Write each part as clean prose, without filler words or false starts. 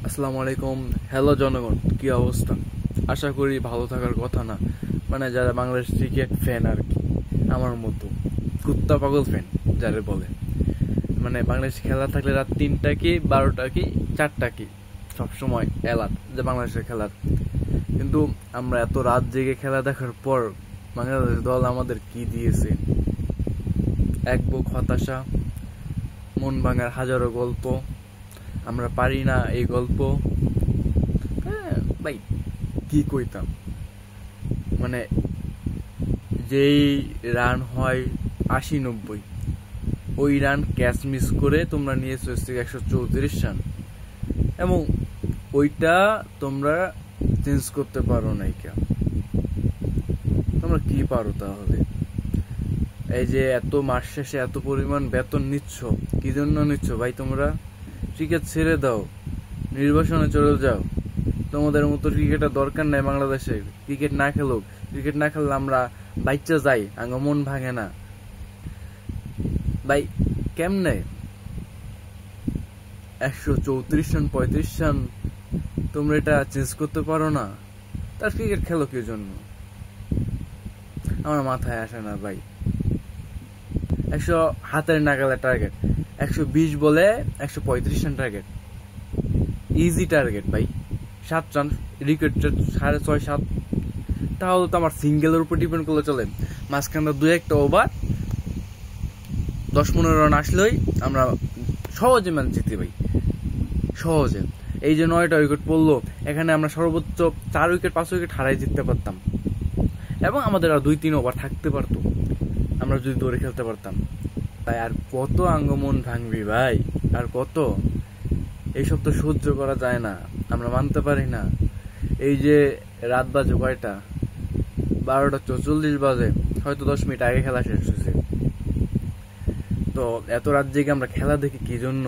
আসসালামু আলাইকুম। হ্যালো জনগণ, কি অবস্থা? আশা করি ভালো থাকার কথা না। মানে যারা বাংলাদেশ ক্রিকেট ফ্যান আর কি, আমার মতো কুত্তা পাগল ফ্যান যারা বলে। মানে বাংলাদেশ খেলা থাকলে রাত 3টা কি 12টা কি 4টা কি সবসময় অ্যালার্ট যে বাংলাদেশের খেলার। কিন্তু আমরা এত রাত জেগে খেলা দেখার পর বাংলাদেশ দল আমাদের কি দিয়েছে? এক বুক হতাশা, মন ভাঙার হাজারো গল্প, আমরা পারি না এই গল্প। ভাই কি কইতাম, মানে যেই রান হয় 80-90, ওই রান ক্যাচ মিস করে তোমরা নিয়েছো 134 রান, এবং ওইটা তোমরা চেঞ্জ করতে পারো নাই। কেন তোমরা কি পারো তাহলে? এই যে এত মাস শেষে এত পরিমাণ বেতন নিচ্ছ, কি জন্য নিচ্ছ ভাই? তোমরা ক্রিকেট ছেড়ে দাও, নির্বাসনে চলে যাও। তোমাদের মতো ক্রিকেটের দরকার নাই বাংলাদেশে। ক্রিকেট না খেলুক, ক্রিকেট না খেললে আমরা বাচ্চা যাই, আঙ্গ মন ভাঙে না ভাই। কেমনে 134 রান 35 রান তোমরা এটা চেঞ্জ করতে পারো না? তার ক্রিকেট খেলো কি জন্য? আমার মাথায় আসে না ভাই। 100 হাতের নাগালে টার্গেট, 120 বলে 135 রান টার্গেট, ইজি টার্গেট ভাই। 7 রান উইকেট 6.5-7, তাহলে তো আমার সিঙ্গেলের উপর ডিপেন্ড করলে চলে। মাঝখানে 2-1টা ওভার 10-15 রান আসলেই আমরা সহজে ম্যাচ জিতি ভাই, সহজে। এই যে 9টা উইকেট পড়লো, এখানে আমরা সর্বোচ্চ 4 উইকেট 5 উইকেট হারাই জিততে পারতাম, এবং আমাদের আর 2-3 ওভার থাকতে পারতো আমরা যদি দৌড়ে খেলতে পারতাম। তাই আর কত আঙ্গমন ভাঙবি ভাই? আর কত? এইসব তো সহ্য করা যায় না, আমরা মানতে পারি না। এই যে রাত বাজে কয়টা? 12টা 44 বাজে, হয়তো 10 মিনিট আগে খেলা শেষ হয়েছে। তো এত রাত জেগে আমরা খেলা দেখি কি জন্য?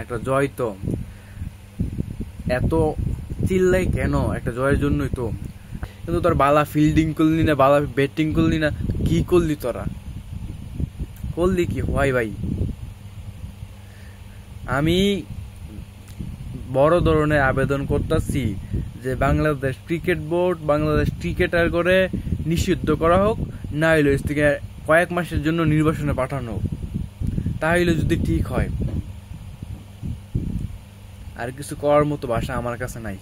একটা জয় তো। এত চিল্লাই কেন? একটা জয়ের জন্যই তো। কিন্তু তোর বালা ফিল্ডিং করলি না, বালা ব্যাটিং করলি না, কি করলি তোরা? করলি কি হয় ভাই? আমি বড় ধরনের আবেদন করতেছি যে Bangladesh cricket board, Bangladesh cricketer করে নিষিদ্ধ করা হোক, না হইলে থেকে কয়েক মাসের জন্য নির্বাসনে পাঠানো হোক। তাহলে যদি ঠিক হয়। আর কিছু করার মতো ভাষা আমার কাছে নাই।